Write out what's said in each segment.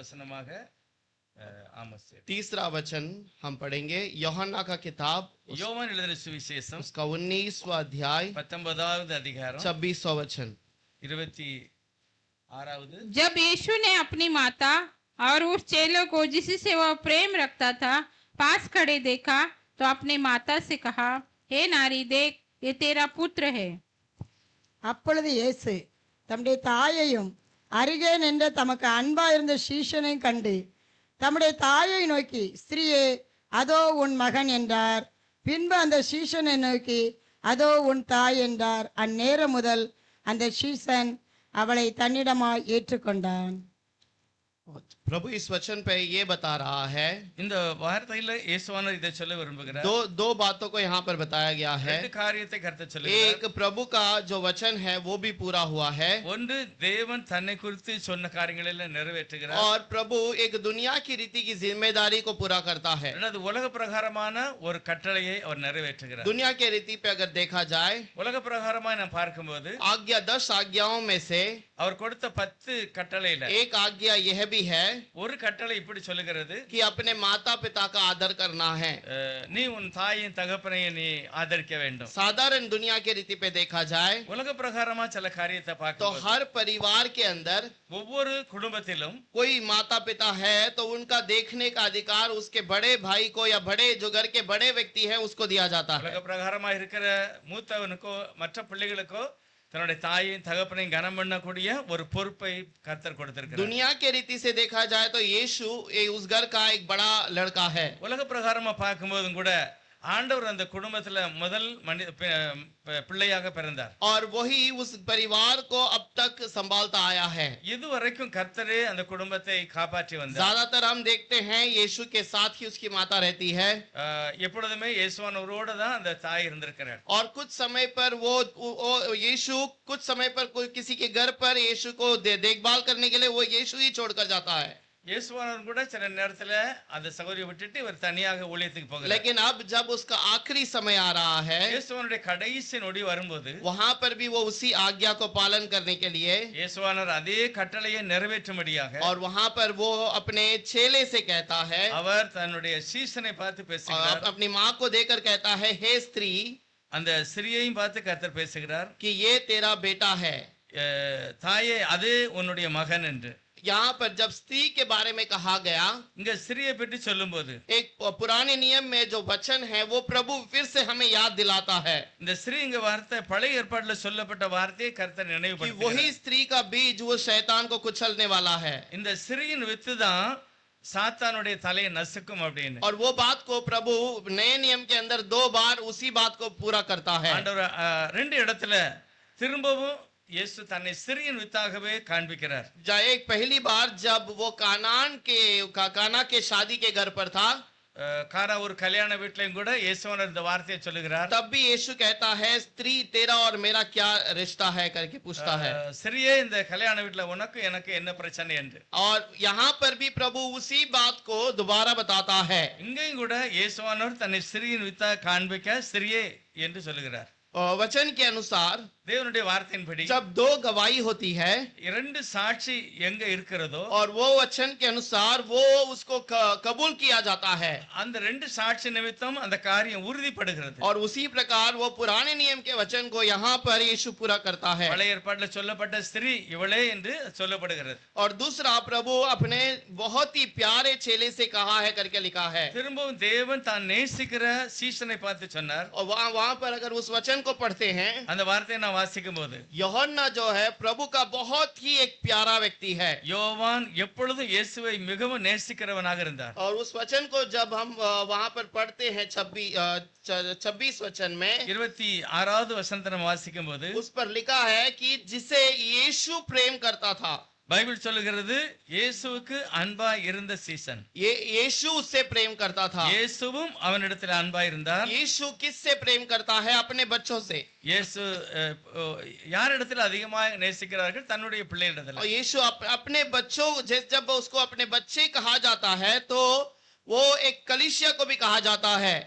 வசனமாக ஆமோஸ். तीसरा वचन हम पढ़ेंगे यूहन्ना का किताब யோவான் எழுதின சுவிசேஷம் उसका 19वां अध्याय 19வது அதிகாரம் 26वां वचन। 26வது। जब यीशु ने अपनी माता और उस चेलों को जिससे वह प्रेम रखता था पास खड़े देखा तो अपनी माता से कहा, हे नारी, देख ये तेरा पुत्र है। அப்பொழுது இயேசு தம்முடைய தாயையும் அருகே நின்ற தமக்கு அன்பாயிருந்த சீஷனையும் கண்டு தம்முடைய தாயை நோக்கி, ஸ்திரீயே, அதோ உன் மகன் என்றார். பின்பு அந்த சீஷனை நோக்கி, அதோ உன் தாய் என்றார். அந்நேரம் முதல் அந்த சீஷன் அவளை தன்னிடமாய் ஏற்றுக்கொண்டான். प्रभु इस वचन पे ये बता रहा है, இந்த வார்த்தையில இயேசுவானவர் இதை சொல்ல விரும்புகிறார்। दो बातों को यहाँ पर बताया गया है। ரெண்டு காரியத்தை கர்த்தர் சொல்லுகிறார்। एक, प्रभु का जो वचन है वो भी पूरा हुआ है। ஒன்று, தேவன் தன்னை குறித்து சொன்ன காரியங்களை எல்லாம் நிறைவேற்றுகிறார்। और प्रभु एक दुनिया की रीति की जिम्मेदारी को पूरा करता है। இரண்டாவது, உலக பிரகாரமான ஒரு கட்டளையை அவர் நிறைவேற்றுகிறார்। दुनिया के रीति पे अगर देखा जाए, உலக பிரகாரமாக நாம் பார்க்கும்போது आज्ञा 10 आज्ञाओं में से அவர் கொடுத்த 10 கட்டளையில एक आज्ञा यह भी है ஒரு கட்டளை இப்படி சொல்லுகிறது कि अपने माता पिता का आदर करना है। நீ உன் தாயின் தகப்பனையும் நீ ஆதரிக்க வேண்டும்। साधारण दुनिया के रीति पे देखा जाए உலக பிரகாரமா சில காரியத்தை तो பார்க்கும்போது हर परिवार के अंदर ஒவ்வொரு குடும்பத்திலும் कोई माता पिता है तो उनका देखने का अधिकार उसके बड़े भाई को या बड़े जो घर के बड़े व्यक्ति हैं उसको दिया जाता है। உலக பிரகாரமா இருக்கிற மூத்தவனுக்கோ மற்ற பிள்ளைகளுக்கோ தன்னுடைய தாயின் தகப்பனையும் கனம் பண்ணக்கூடிய ஒரு பொறுப்பை கர்த்தர் கொடுத்திருக்கிறார்। दुनिया के रीति से देखा जाए तो यीशु उस घर का एक बड़ा लड़का है। உலக பிரகாரமா பார்க்கும்போதும் கூட ஆண்டவர் அந்த குடும்பத்துல முதல் பிள்ளையாக பிறந்தார்। और वही उस परिवार को अब तक संभालता आया है। இதுவரைக்கும் கர்த்தரே அந்த குடும்பத்தை காப்பாற்றி வந்தார்। ज्यादातर हम देखते हैं यीशु के साथ ही उसकी माता रहती है। எப்பொழுதுமே இயேசுவானவரோட தான் அந்த தாய் இருந்திருக்கிறார்। और कुछ समय पर वो यीशु कुछ समय पर कोई किसी के घर पर यीशु को देखभाल करने के लिए वो यीशु ही छोड़कर जाता है। இயேசுவானவர் கூட சில நேரத்துல அந்த சகோதரியை விட்டுட்டு இவர் தனியாக ஊழியத்துக்கு போகிறார்। लेकिन अब जब उसका आखिरी समय आ रहा है, இயேசுவானுடைய கடைசி நொடி வரும்போது वहां पर भी वो उसी आज्ञा को पालन करने के लिए இயேசுவானவர் அதே கட்டளையை நிறைவேற்றும்படியாக और वहां पर वो अपने चेले से कहता है, அவர் தன்னுடைய சீசனை பார்த்து பேசுகிறார்। अपनी माँ को देकर कहता है, हे स्त्री, அந்த ஸ்திரீயையும் பார்த்து கர்த்தர் பேசுகிறார் कि ये तेरा बेटा है। தாயே, அது உன்னுடைய மகன் என்று। यहाँ पर जब स्त्री के बारे में कहा गया, இங்க ஸ்திரியை பற்றி சொல்லும்போது एक पुराने नियम में जो वचन है वो प्रभु फिर से हमें याद दिलाता है இந்த ஸ்திரீ இங்க வார்த்தை பழைய ஏற்பாட்டுல சொல்லப்பட்ட வார்த்தையை கர்த்தர் कि நினைவுபடுத்துகிறார்। वही स्त्री का बीज वो शैतान को कुचलने वाला है। இந்த ஸ்திரீயின் வித்து தான் சாத்தானுடைய தலையை நசுக்கும் அப்படின்னு। और वो बात को प्रभु नए नियम के अंदर 2 बार उसी बात को पूरा करता है। ஆண்டவர் ரெண்டு இடத்துல திரும்பவும் இயேசு தன்னை ஸ்திரீயின் வித்தாகவே காண்பிக்கிறார்। एक पहली बार जब वो काना के शादी के घर पर था, கானா ஒரு கல்யாண வீட்லயும் கூட இயேசுவானவர் இந்த வார்த்தையை சொல்லுகிறார்। तब भी यीशु कहता है, स्त्री तेरा और मेरा क्या रिश्ता है करके पूछता है। ஸ்திரியே, இந்த கல்யாண வீட்ல உனக்கு எனக்கு என்ன பிரச்சனை என்று। और यहाँ पर भी प्रभु उसी बात को दोबारा बताता है। இங்கேயும் கூட இயேசுவானவர் தன்னை ஸ்திரீயின் வித்தாக காண்பிக்க ஸ்திரியே என்று சொல்லுகிறார்। वचन के अनुसार தேவனுடைய வார்த்தையின்படி जब 2 गवाही होती है இரண்டு சாட்சி எங்க இருக்கிறதோ और वो वचन के अनुसार वो उसको कबूल किया जाता है, அந்த ரெண்டு சாட்சி நிமித்தம் அந்த காரியம் உறுதிப்படுகிறது। और उसी प्रकार वो पुराने नियम के वचन को यहाँ पर यीशु पूरा करता है। பழைய ஏற்பாட்டுல சொல்லப்பட்ட ஸ்திரீ இவளே என்று சொல்லப்படுகிறது। और दूसरा, प्रभु अपने बहुत ही प्यारे चेले से कहा है करके लिखा है। திரும்பவும் தேவன் தான் நேசிக்கிற சீசனை பார்த்து சொன்னார்। और वहां पर अगर उस वचन को पढ़ते हैं, அந்த வார்த்தையை நான் வாசிக்கும் போது यूहन्ना जो है प्रभु का बहुत ही एक प्यारा व्यक्ति है। யோவான் எப்பொழுதும் இயேசுவை மிகவும் நேசிக்கிறவனாக இருந்தார்। और उस वचन को जब हम वहां पर पढ़ते हैं 26 वचन में, 26வது வசனத்தை நம்ம வாசிக்கும் போது उस पर लिखा है कि जिसे यीशु प्रेम करता था। பைபிள் சொல்லுகிறது இயேசுவுக்கு அன்பா இருந்த சீசன்। ये यीशु उससे प्रेम करता था। இயேசுவும் அவனிடத்தில் அன்பா இருந்தார்। यीशु किससे प्रेम करता है? अपने बच्चों से। இயேசு யாரிடத்தில் அதிகமாக நேசிக்கிறார்கள்? தன்னுடைய பிள்ளைகளிடத்தில்। और यीशु अपने बच्चों, जब उसको अपने बच्चे कहा जाता है तो वो एक कलीसिया को भी कहा जाता है।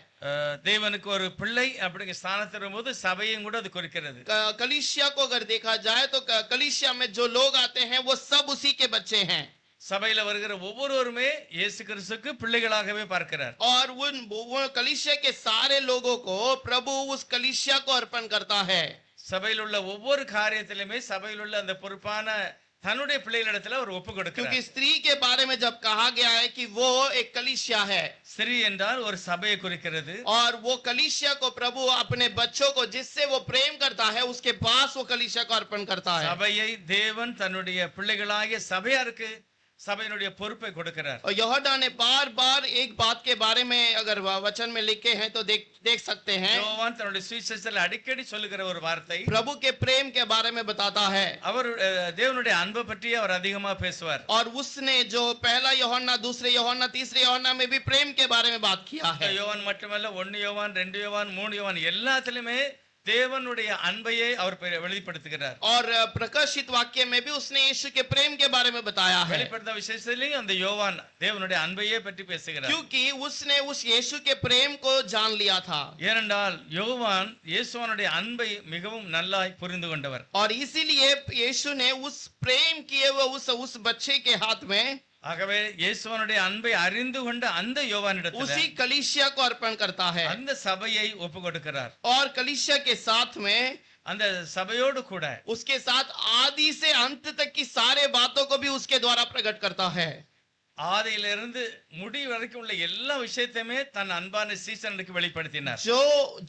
தேவனுக்கு ஒரு பிள்ளை அப்படிங்கிற ஸ்தானத்தில் வரும்போது சபையும் கூட அது குறிக்கிறது। कलीसिया को अगर देखा जाए तो कलीसिया में जो लोग आते हैं वो सब उसी के बच्चे हैं। சபையில வருகிற ஒவ்வொருவருமே இயேசு கிறிஸ்துக்கு பிள்ளைகளாகவே பார்க்கிறார். और वो कलीसिया के सारे लोगों को प्रभु उस कलीसिया को अर्पण करता है. சபையில் உள்ள ஒவ்வொரு காரியத்திலுமே சபையில் உள்ள அந்த பொறுப்பான தன்னுடைய பிள்ளைகளிடத்துல அவர் ஒப்பு கொடுக்கிறார். क्योंकि स्त्री के बारे में जब कहा गया है कि वो एक कलीसिया है, ஸ்திரீ என்றால் ஒரு சபையை குறிக்கிறது. और वो कलीसिया को प्रभु अपने बच्चों को जिससे वो प्रेम करता है उसके पास वो कलीसिया को अर्पण करता है. சபையை தேவன் தன்னுடைய பிள்ளைகளாகிய சபையாருக்கு சபையினுடைய பொறுப்பை கொடுக்கிறார். और यूहन्ना ने बार बार एक बात के बारे में अगर वचन में लिखे हैं तो देख सकते हैं. யோவான் தன்னுடைய சுவிசேஷத்தில் அடிக்கடி சொல்லுகிற ஒரு வார்த்தை, प्रभु के प्रेम के बारे में बताता है. அவர் தேவனுடைய அன்பை பற்றி அவர் அதிகமா பேசுவார். और उसने जो पहला यूहन्ना, दूसरे यूहन्ना, तीसरे यूहन्ना में भी प्रेम के बारे में बात किया है. யோவான் மட்டுமல்ல, 1 யோவான், 2 யோவான், 3 யோவான் எல்லாத்திலுமே தேவனுடைய அன்பையே அவர் வெளிப்படுத்துகிறார். और प्रकाशित वाक्य में भी उसने यीशु के प्रेम के बारे में बताया है. வெளிப்படுத்த விசேஷத்திலேயும் அந்த யோவான் தேவனுடைய அன்பையே பற்றி பேசுகிறார். क्योंकि उसने उस यीशु के प्रेम को जान लिया था. ஏனென்றால் யோவான் இயேசுவனுடைய அன்பை மிகவும் நல்லாய் புரிந்து கொண்டவர். और इसीलिए यीशु ने उस प्रेम किए हुए उस बच्चे के हाथ में, ஆகவே இயேசுவனுடைய அன்பை அறிந்து கொண்ட அந்த யோவானிடத்தில் उसी कलीसिया को अर्पण करता है. அந்த சபையை ஒப்பு கொடுக்கிறார். और कलीसिया के साथ में, அந்த சபையோடு கூட उसके साथ आदि से अंत तक की सारे बातों को भी उसके द्वारा प्रकट करता है. ஆதியிலிருந்து முடி வரைக்கும் உள்ள எல்லா விஷயத்தையுமே தன் அன்பான சீசனுக்கு வெளிப்படுத்தினார்.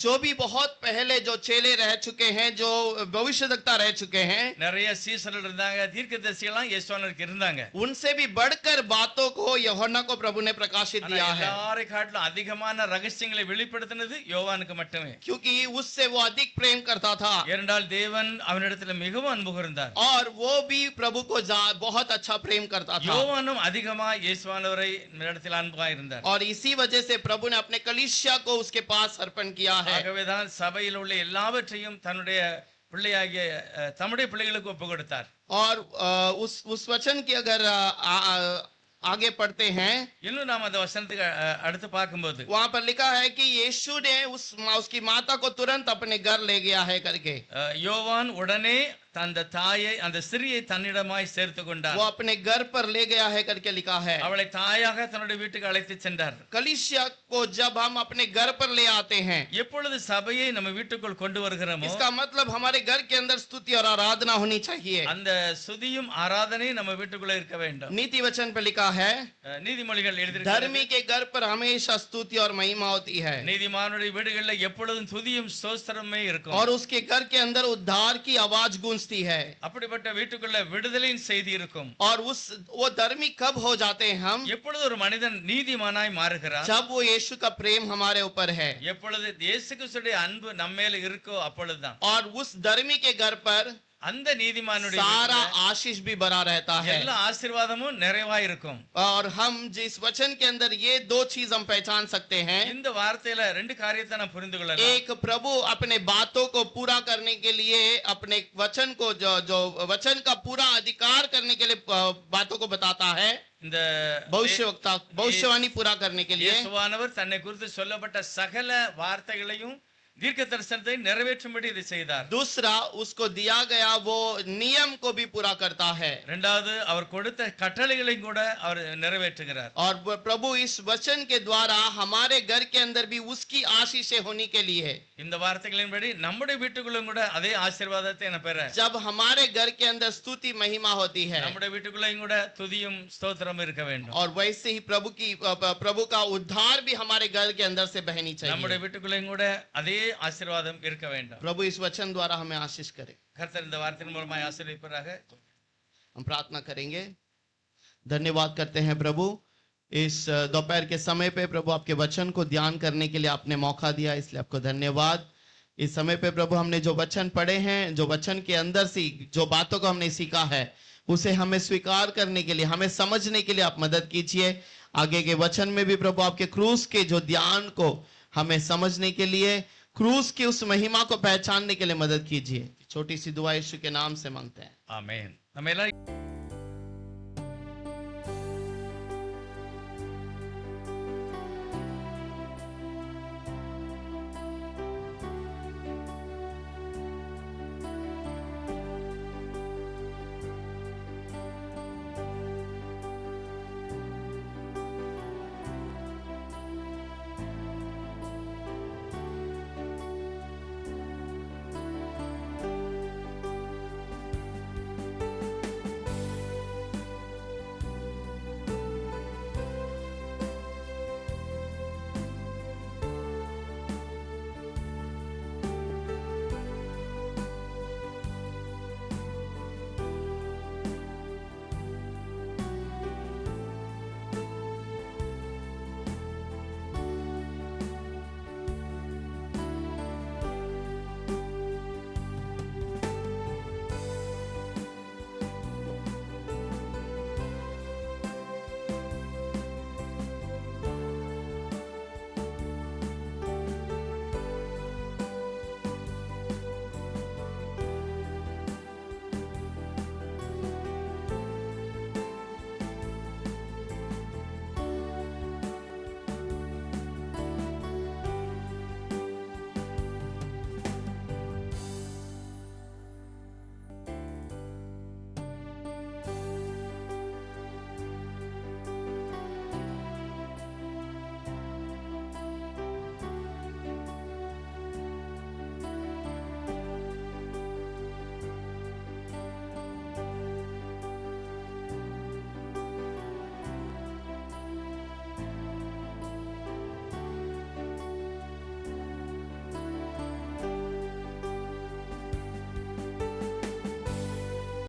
जो भी बहुत पहले जो चेले रह चुके हैं, जो भविष्यवक्ता रह चुके हैं, நிறைய சீசர்கள் இருந்தாங்க, தீர்க்கதரிசிகள்லாம் இயேசுவனுக்கு இருந்தாங்க. उनसे भी बढ़कर बातों को यूहन्ना को प्रभु ने प्रकाशित ஆனா दिया है. எல்லாரை காட்டிலும் அதிகமான ரகசியங்களை வெளிப்படுத்தினது யோவானுக்கு மட்டுமே. क्योंकि उससे वो अधिक प्रेम करता था. ஏனென்றால் தேவன் அவனிடத்தில் மிகவும் அன்பு கூர்ந்தார். और वो भी प्रभु को बहुत अच्छा प्रेम करता था. யோவானும் அதிகமா இயேசுவானவரை இடத்தில் அன்பாக இருந்தார். और इसी वजह से प्रभु ने अपने कलीसिया को उसके पास अर्पण किया है. ஆகவேதான் சபையில் உள்ள எல்லாவற்றையும் தன்னுடைய பிள்ளையாகிய தம்முடைய பிள்ளைகளுக்கு ஒப்பு கொடுத்தார். और उस वचन की अगर आगे पढ़ते हैं, இன்னும் நாம் அந்த வசனத்துக்கு அடுத்து பார்க்கும்போது वहां पर लिखा है कि यीशु ने उसकी माता को तुरंत अपने घर ले गया है करके. யோவான் உடனே அந்த தாயை, அந்த ஸ்திரியை தன்னிடமாய் சேர்த்து கொண்டார். वो अपने घर पर ले गया है करके लिखा है. அவளை தாயாக தன்னுடைய வீட்டுக்கு அழைத்து சென்றார். कलीसिया को जब हम अपने घर पर ले आते हैं, எப்பொழுது சபையை நம்ம வீட்டுக்குள் கொண்டு வருகிறோமோ इसका मतलब हमारे घर के अंदर स्तुति और आराधना होनी चाहिए. அந்த சுதியும் ஆராதனை நம்ம வீட்டுக்குள்ள இருக்க வேண்டும். नीति वचन पे लिखा है, நீதிமொழிகள் எழுதியிருக்கிறது, धर्मी के घर पर हमेशा स्तुति और महिमा होती है. நீதிமானுடைய வீடுகளில் எப்பொழுதும் துதியும் ஸ்தோத்திரமே இருக்கும். और उसके घर के अंदर उद्धार की आवाज गूंजती है. அப்படிப்பட்ட வீட்டுக்குள்ள விடுதலையின் செய்தி இருக்கும். और वो धर्मी कब हो जाते हैं हम? எப்பொழுது ஒரு மனிதன் நீதிமானாய் மாறுகிறார், जब वो यीशु का प्रेम हमारे ऊपर है. எப்பொழுது இயேசு கிறிஸ்துவின் அன்பு நம்ம மேல இருக்கோ அப்பொழுதுதான் और उस धर्मी के घर पर அந்த நீதிமானுடைய सारा வீட்டுல आशीष भी भरा रहता है. எல்லா ஆசீர்வாதமும் நிறைவாய் இருக்கும். और हम जिस वचन के अंदर ये दो चीज हम पहचान सकते हैं. இந்த வார்த்தையில ரெண்டு காரியத்தை நான் புரிந்து கொள்ளலாம். एक, प्रभु अपने बातों को पूरा करने के लिए अपने वचन को जो वचन का पूरा अधिकार करने के लिए बातों को बताता है. இந்த भविष्यवाणी पूरा करने के लिए இயேசுவானவர் தன்னை குறித்து சொல்லப்பட்ட சகல வார்த்தைகளையும் தீர்க்க தரிசனத்தை நிறைவேற்றும்படி இதை செய்தார். दूसरा, उसको दिया गया वो नियम को भी पूरा करता है. இரண்டாவது, அவர் கொடுத்த கட்டளைகளையும் கூட அவர் நிறைவேற்றுகிறார். और प्रभु इस वचन के द्वारा हमारे घर के अंदर भी उसकी आशीषें होने के लिए, இந்த வார்த்தைகளின்படி நம்முடைய வீட்டுக்குள்ளும் கூட அதே ஆசீர்வாதத்தை நான் பெற, जब हमारे घर के अंदर स्तुति महिमा होती है, நம்முடைய வீட்டுக்குள்ளையும் கூட துதியும் ஸ்தோத்திரம் இருக்க வேண்டும். और वैसे ही प्रभु का उद्धार भी हमारे घर के अंदर से बहनी நம்முடைய चाहिए. வீட்டுக்குள்ளையும் கூட அதே ஆசீர்வாதம் இருக்க வேண்டும். प्रभु इस वचन द्वारा हमें आशीष करे. கர்த்தர் இந்த வார்த்தையின் மூலமாக ஆசீர்வதிப்பாராக. हम प्रार्थना करेंगे. धन्यवाद करते हैं प्रभु, इस दोपहर के समय पे प्रभु आपके वचन को ध्यान करने के लिए आपने मौका दिया, इसलिए आपको धन्यवाद. इस समय पे प्रभु हमने जो वचन पढ़े हैं, जो वचन के अंदर से जो बातों को हमने सीखा है, उसे हमें स्वीकार करने के लिए, हमें समझने के लिए आप मदद कीजिए. आगे के वचन में भी प्रभु आपके क्रूस के जो ध्यान को हमें समझने के लिए, क्रूस की उस महिमा को पहचानने के लिए मदद कीजिए. छोटी सी दुआ यीशु के नाम से मांगते हैं, ஆமென். நம்ம எல்லாரும்